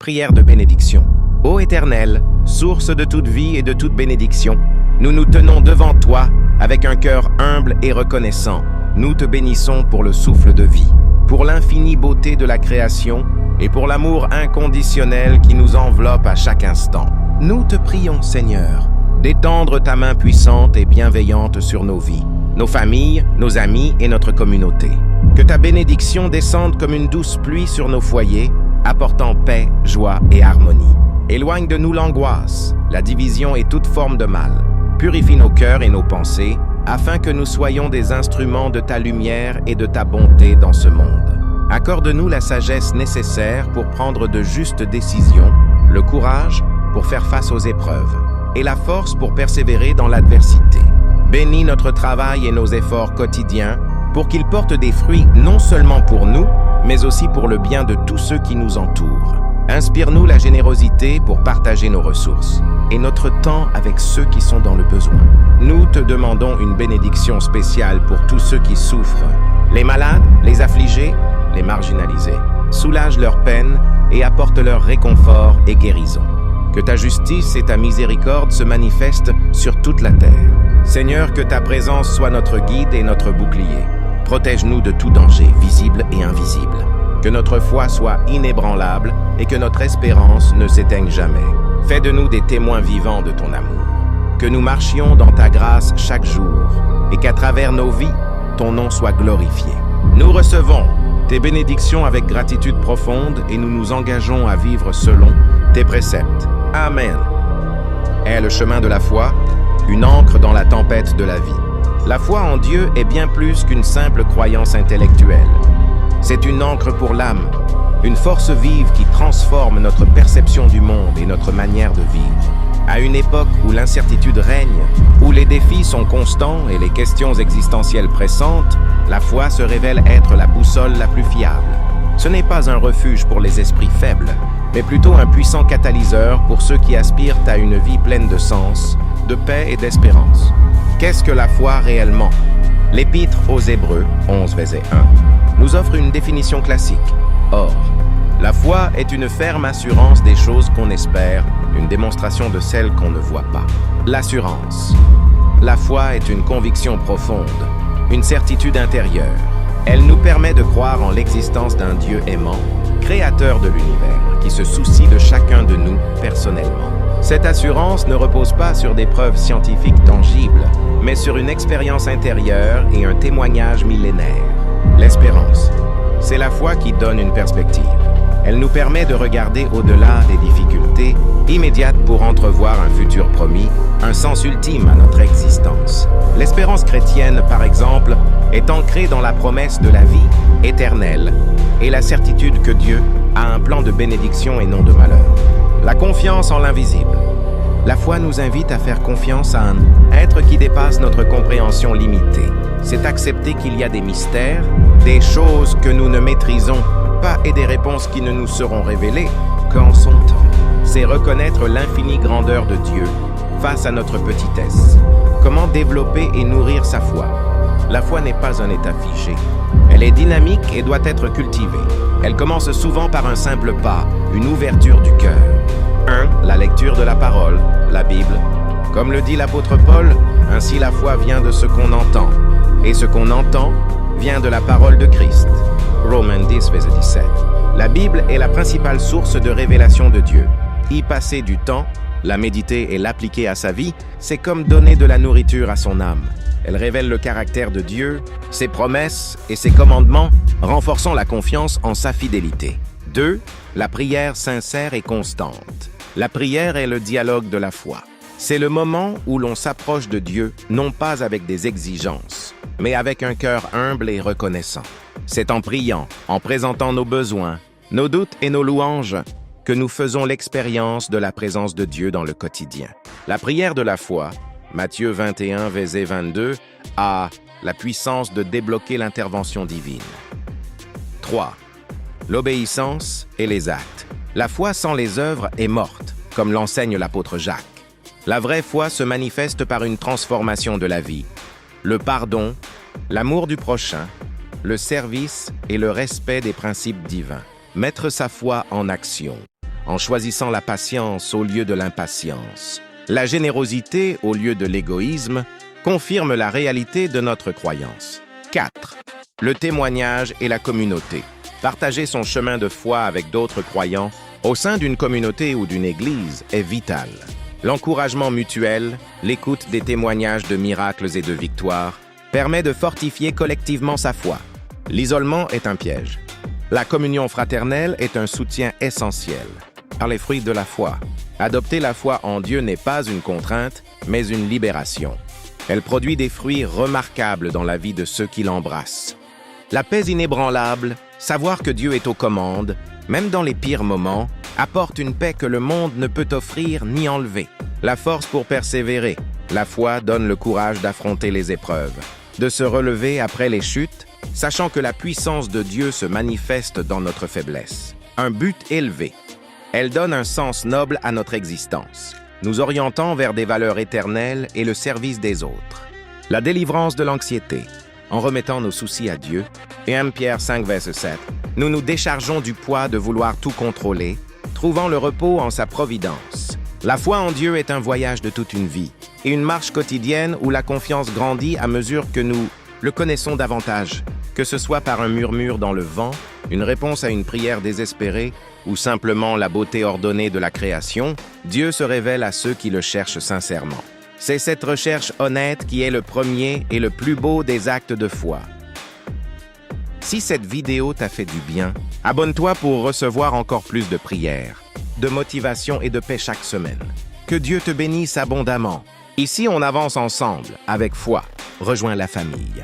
Prière de bénédiction. Ô Éternel, source de toute vie et de toute bénédiction, nous nous tenons devant toi avec un cœur humble et reconnaissant. Nous te bénissons pour le souffle de vie, pour l'infinie beauté de la création et pour l'amour inconditionnel qui nous enveloppe à chaque instant. Nous te prions, Seigneur, d'étendre ta main puissante et bienveillante sur nos vies, nos familles, nos amis et notre communauté. Que ta bénédiction descende comme une douce pluie sur nos foyers, apportant paix, joie et harmonie. Éloigne de nous l'angoisse, la division et toute forme de mal. Purifie nos cœurs et nos pensées, afin que nous soyons des instruments de ta lumière et de ta bonté dans ce monde. Accorde-nous la sagesse nécessaire pour prendre de justes décisions, le courage pour faire face aux épreuves, et la force pour persévérer dans l'adversité. Bénis notre travail et nos efforts quotidiens, pour qu'ils portent des fruits non seulement pour nous, mais aussi pour le bien de tous ceux qui nous entourent. Inspire-nous la générosité pour partager nos ressources et notre temps avec ceux qui sont dans le besoin. Nous te demandons une bénédiction spéciale pour tous ceux qui souffrent, les malades, les affligés, les marginalisés. Soulage leurs peines et apporte leur réconfort et guérison. Que ta justice et ta miséricorde se manifestent sur toute la terre. Seigneur, que ta présence soit notre guide et notre bouclier. Protège-nous de tout danger, visible et invisible. Que notre foi soit inébranlable et que notre espérance ne s'éteigne jamais. Fais de nous des témoins vivants de ton amour. Que nous marchions dans ta grâce chaque jour et qu'à travers nos vies, ton nom soit glorifié. Nous recevons tes bénédictions avec gratitude profonde et nous nous engageons à vivre selon tes préceptes. Amen. Est le chemin de la foi, une ancre dans la tempête de la vie. La foi en Dieu est bien plus qu'une simple croyance intellectuelle. C'est une ancre pour l'âme, une force vive qui transforme notre perception du monde et notre manière de vivre. À une époque où l'incertitude règne, où les défis sont constants et les questions existentielles pressantes, la foi se révèle être la boussole la plus fiable. Ce n'est pas un refuge pour les esprits faibles, mais plutôt un puissant catalyseur pour ceux qui aspirent à une vie pleine de sens, de paix et d'espérance. Qu'est-ce que la foi réellement? L'Épître aux Hébreux, 11 verset 1, nous offre une définition classique. Or, la foi est une ferme assurance des choses qu'on espère, une démonstration de celles qu'on ne voit pas. L'assurance. La foi est une conviction profonde, une certitude intérieure. Elle nous permet de croire en l'existence d'un Dieu aimant, créateur de l'univers, qui se soucie de chacun de nous personnellement. Cette assurance ne repose pas sur des preuves scientifiques tangibles, mais sur une expérience intérieure et un témoignage millénaire. L'espérance. C'est la foi qui donne une perspective. Elle nous permet de regarder au-delà des difficultés immédiates pour entrevoir un futur promis, un sens ultime à notre existence. L'espérance chrétienne, par exemple, est ancrée dans la promesse de la vie éternelle et la certitude que Dieu a un plan de bénédiction et non de malheur. La confiance en l'invisible. La foi nous invite à faire confiance à un être qui dépasse notre compréhension limitée. C'est accepter qu'il y a des mystères, des choses que nous ne maîtrisons pas et des réponses qui ne nous seront révélées qu'en son temps. C'est reconnaître l'infinie grandeur de Dieu face à notre petitesse. Comment développer et nourrir sa foi? La foi n'est pas un état figé. Elle est dynamique et doit être cultivée. Elle commence souvent par un simple pas, une ouverture du cœur. 1. La lecture de la parole, la Bible. Comme le dit l'apôtre Paul, ainsi la foi vient de ce qu'on entend, et ce qu'on entend vient de la parole de Christ. Romains 10, verset 17. La Bible est la principale source de révélation de Dieu. Y passer du temps, la méditer et l'appliquer à sa vie, c'est comme donner de la nourriture à son âme. Elle révèle le caractère de Dieu, ses promesses et ses commandements, renforçant la confiance en sa fidélité. 2. La prière sincère et constante. La prière est le dialogue de la foi. C'est le moment où l'on s'approche de Dieu, non pas avec des exigences, mais avec un cœur humble et reconnaissant. C'est en priant, en présentant nos besoins, nos doutes et nos louanges, que nous faisons l'expérience de la présence de Dieu dans le quotidien. La prière de la foi, Matthieu 21, verset 22, a la puissance de débloquer l'intervention divine. 3. L'obéissance et les actes. La foi sans les œuvres est morte, comme l'enseigne l'apôtre Jacques. La vraie foi se manifeste par une transformation de la vie, le pardon, l'amour du prochain, le service et le respect des principes divins. Mettre sa foi en action. en choisissant la patience au lieu de l'impatience. La générosité au lieu de l'égoïsme confirme la réalité de notre croyance. 4. Le témoignage et la communauté. Partager son chemin de foi avec d'autres croyants au sein d'une communauté ou d'une église est vital. L'encouragement mutuel, l'écoute des témoignages de miracles et de victoires permet de fortifier collectivement sa foi. L'isolement est un piège. La communion fraternelle est un soutien essentiel. Par les fruits de la foi. Adopter la foi en Dieu n'est pas une contrainte, mais une libération. Elle produit des fruits remarquables dans la vie de ceux qui l'embrassent. La paix inébranlable, savoir que Dieu est aux commandes, même dans les pires moments, apporte une paix que le monde ne peut offrir ni enlever. La force pour persévérer. La foi donne le courage d'affronter les épreuves, de se relever après les chutes, sachant que la puissance de Dieu se manifeste dans notre faiblesse. Un but élevé. Elle donne un sens noble à notre existence, nous orientant vers des valeurs éternelles et le service des autres. La délivrance de l'anxiété. En remettant nos soucis à Dieu, et 1 Pierre 5, verset 7, nous nous déchargeons du poids de vouloir tout contrôler, trouvant le repos en sa providence. La foi en Dieu est un voyage de toute une vie, et une marche quotidienne où la confiance grandit à mesure que nous le connaissons davantage. Que ce soit par un murmure dans le vent, une réponse à une prière désespérée, ou simplement la beauté ordonnée de la création, Dieu se révèle à ceux qui le cherchent sincèrement. C'est cette recherche honnête qui est le premier et le plus beau des actes de foi. Si cette vidéo t'a fait du bien, abonne-toi pour recevoir encore plus de prières, de motivation et de paix chaque semaine. Que Dieu te bénisse abondamment. Ici, on avance ensemble, avec foi. Rejoins la famille.